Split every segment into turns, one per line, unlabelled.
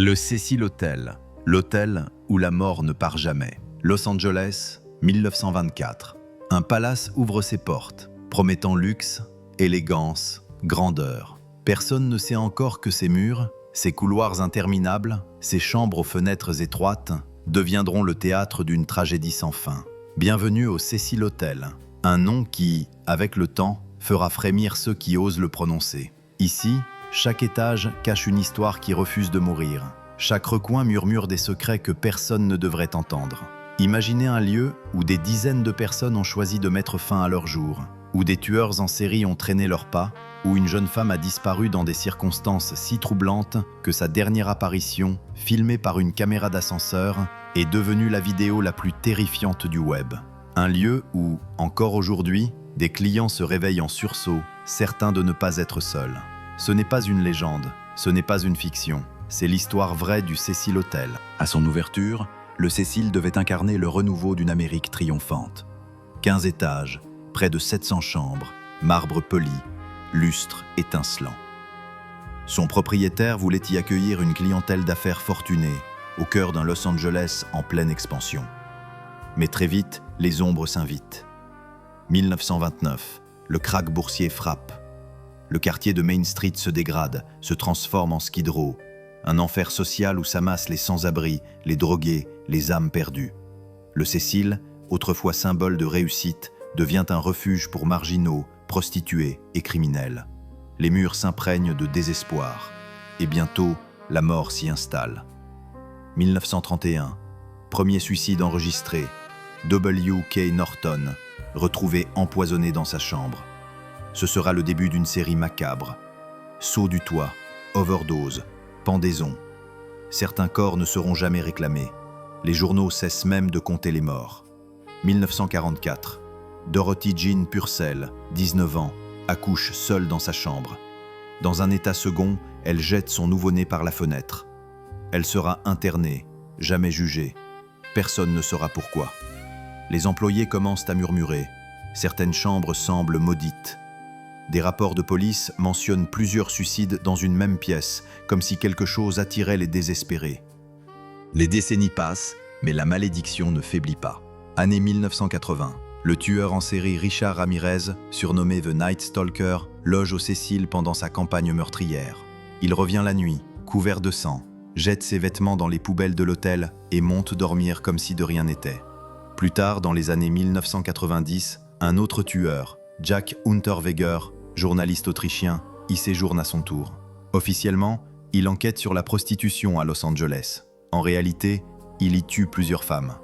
Le Cecil Hotel, l'hôtel où la mort ne part jamais. Los Angeles, 1924. Un palace ouvre ses portes, promettant luxe, élégance, grandeur. Personne ne sait encore que ces murs, ces couloirs interminables, ces chambres aux fenêtres étroites, deviendront le théâtre d'une tragédie sans fin. Bienvenue au Cecil Hotel, un nom qui, avec le temps, fera frémir ceux qui osent le prononcer. Ici, chaque étage cache une histoire qui refuse de mourir. Chaque recoin murmure des secrets que personne ne devrait entendre. Imaginez un lieu où des dizaines de personnes ont choisi de mettre fin à leur jour, où des tueurs en série ont traîné leurs pas, où une jeune femme a disparu dans des circonstances si troublantes que sa dernière apparition, filmée par une caméra d'ascenseur, est devenue la vidéo la plus terrifiante du web. Un lieu où, encore aujourd'hui, des clients se réveillent en sursaut, certains de ne pas être seuls. Ce n'est pas une légende, ce n'est pas une fiction, c'est l'histoire vraie du Cecil Hotel.
À son ouverture, le Cecil devait incarner le renouveau d'une Amérique triomphante. 15 étages, près de 700 chambres, marbre poli, lustre étincelant. Son propriétaire voulait y accueillir une clientèle d'affaires fortunée, au cœur d'un Los Angeles en pleine expansion. Mais très vite, les ombres s'invitent. 1929, le krach boursier frappe. Le quartier de Main Street se dégrade, se transforme en Skid Row, un enfer social où s'amassent les sans-abri, les drogués, les âmes perdues. Le Cecil, autrefois symbole de réussite, devient un refuge pour marginaux, prostituées et criminels. Les murs s'imprègnent de désespoir, et bientôt, la mort s'y installe. 1931, premier suicide enregistré, W.K. Norton, retrouvé empoisonné dans sa chambre. Ce sera le début d'une série macabre. Saut du toit, overdose, pendaison. Certains corps ne seront jamais réclamés. Les journaux cessent même de compter les morts. 1944, Dorothy Jean Purcell, 19 ans, accouche seule dans sa chambre. Dans un état second, elle jette son nouveau-né par la fenêtre. Elle sera internée, jamais jugée. Personne ne saura pourquoi. Les employés commencent à murmurer. Certaines chambres semblent maudites. Des rapports de police mentionnent plusieurs suicides dans une même pièce, comme si quelque chose attirait les désespérés. Les décennies passent, mais la malédiction ne faiblit pas. Année 1980, le tueur en série Richard Ramirez, surnommé The Night Stalker, loge au Cecil pendant sa campagne meurtrière. Il revient la nuit, couvert de sang, jette ses vêtements dans les poubelles de l'hôtel et monte dormir comme si de rien n'était. Plus tard, dans les années 1990, un autre tueur, Jack Unterweger, journaliste autrichien, y séjourne à son tour. Officiellement, il enquête sur la prostitution à Los Angeles. En réalité, il y tue plusieurs femmes.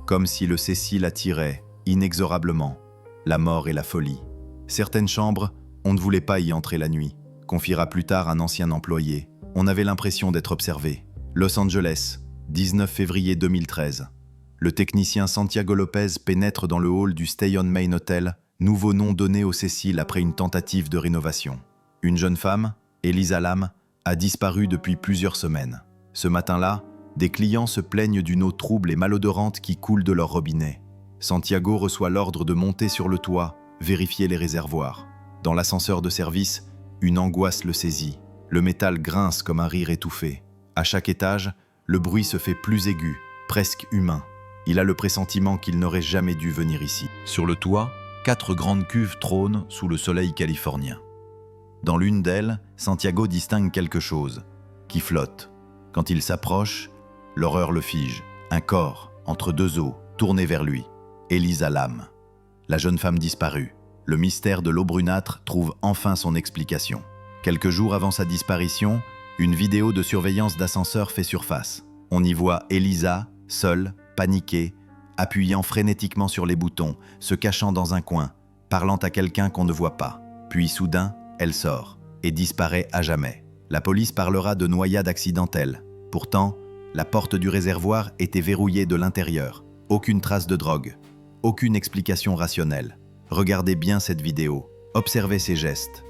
Comme si le Cecil attirait, inexorablement, la mort et la folie. Certaines chambres, on ne voulait pas y entrer la nuit, confiera plus tard un ancien employé. On avait l'impression d'être observé. Los Angeles, 19 février 2013. Le technicien Santiago Lopez pénètre dans le hall du Stay on Main Hotel, nouveau nom donné au Cecil après une tentative de rénovation. Une jeune femme, Elisa Lam, a disparu depuis plusieurs semaines. Ce matin-là, des clients se plaignent d'une eau trouble et malodorante qui coule de leur robinet. Santiago reçoit l'ordre de monter sur le toit, vérifier les réservoirs. Dans l'ascenseur de service, une angoisse le saisit. Le métal grince comme un rire étouffé. À chaque étage, le bruit se fait plus aigu, presque humain. Il a le pressentiment qu'il n'aurait jamais dû venir ici. Sur le toit, 4 grandes cuves trônent sous le soleil californien. Dans l'une d'elles, Santiago distingue quelque chose, qui flotte. Quand il s'approche, l'horreur le fige. Un corps, entre deux eaux, tourné vers lui. Elisa Lam. La jeune femme disparue. Le mystère de l'eau brunâtre trouve enfin son explication. Quelques jours avant sa disparition, une vidéo de surveillance d'ascenseur fait surface. On y voit Elisa, seule, paniquée, appuyant frénétiquement sur les boutons, se cachant dans un coin, parlant à quelqu'un qu'on ne voit pas. Puis soudain, elle sort et disparaît à jamais. La police parlera de noyade accidentelle. Pourtant, la porte du réservoir était verrouillée de l'intérieur. Aucune trace de drogue, aucune explication rationnelle. Regardez bien cette vidéo, observez ses gestes.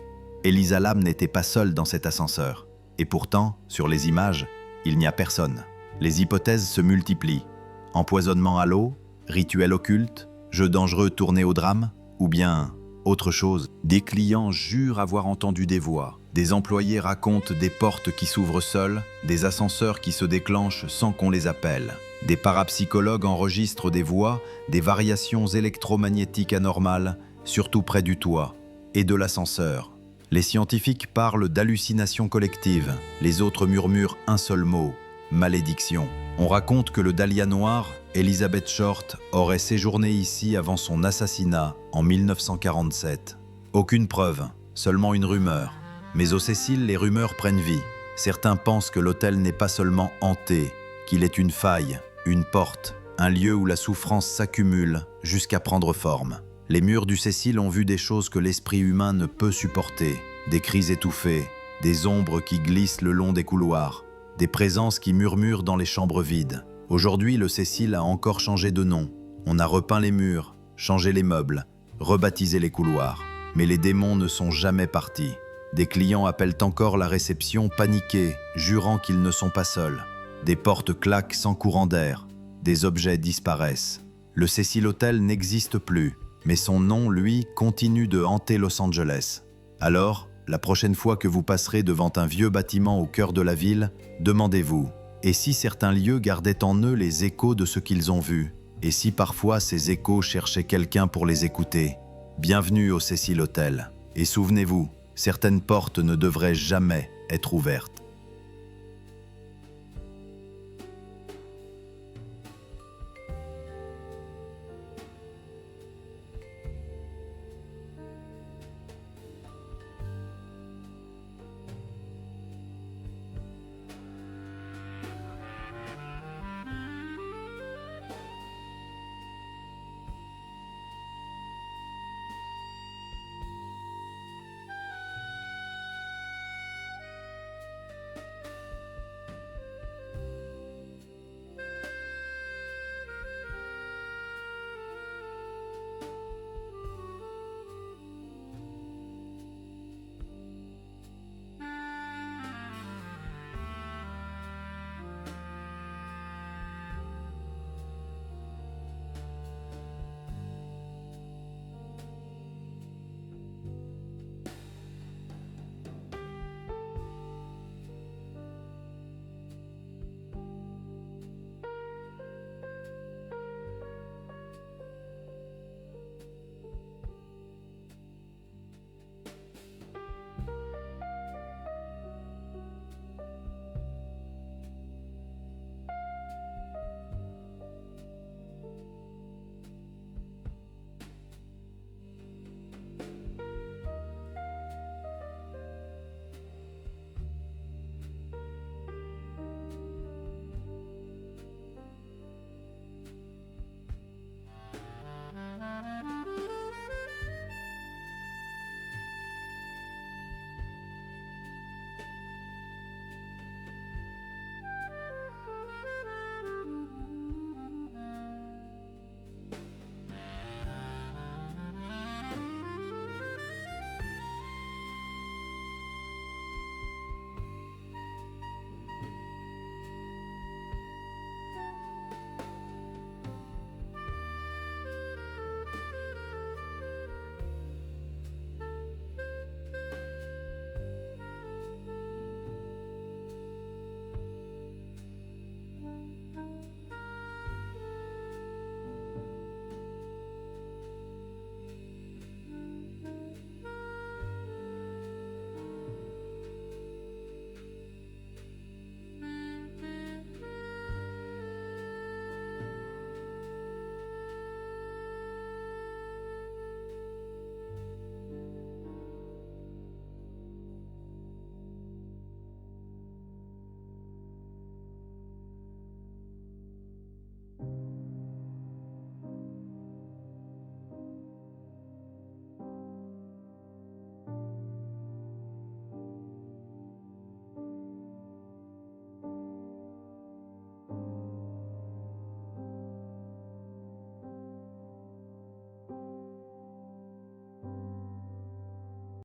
Elisa Lam n'était pas seule dans cet ascenseur. Et pourtant, sur les images, il n'y a personne. Les hypothèses se multiplient. Empoisonnement à l'eau, rituel occulte, jeu dangereux tourné au drame, ou bien Autre chose, des clients jurent avoir entendu des voix. Des employés racontent des portes qui s'ouvrent seules, des ascenseurs qui se déclenchent sans qu'on les appelle. Des parapsychologues enregistrent des voix, des variations électromagnétiques anormales, surtout près du toit, et de l'ascenseur. Les scientifiques parlent d'hallucinations collectives, les autres murmurent un seul mot, malédiction. On raconte que le Dahlia noir, Elizabeth Short, aurait séjourné ici avant son assassinat en 1947. Aucune preuve, seulement une rumeur. Mais au Cécile, les rumeurs prennent vie. Certains pensent que l'hôtel n'est pas seulement hanté, qu'il est une faille, une porte, un lieu où la souffrance s'accumule jusqu'à prendre forme. Les murs du Cécile ont vu des choses que l'esprit humain ne peut supporter, des cris étouffés, des ombres qui glissent le long des couloirs, des présences qui murmurent dans les chambres vides. Aujourd'hui, le Cécile a encore changé de nom. On a repeint les murs, changé les meubles, rebaptisé les couloirs. Mais les démons ne sont jamais partis. Des clients appellent encore la réception paniqués, jurant qu'ils ne sont pas seuls. Des portes claquent sans courant d'air. Des objets disparaissent. Le Cecil Hotel n'existe plus, mais son nom, lui, continue de hanter Los Angeles. Alors, la prochaine fois que vous passerez devant un vieux bâtiment au cœur de la ville, demandez-vous, et si certains lieux gardaient en eux les échos de ce qu'ils ont vu? Et si parfois ces échos cherchaient quelqu'un pour les écouter? Bienvenue au Cecil Hotel. Et souvenez-vous, certaines portes ne devraient jamais être ouvertes.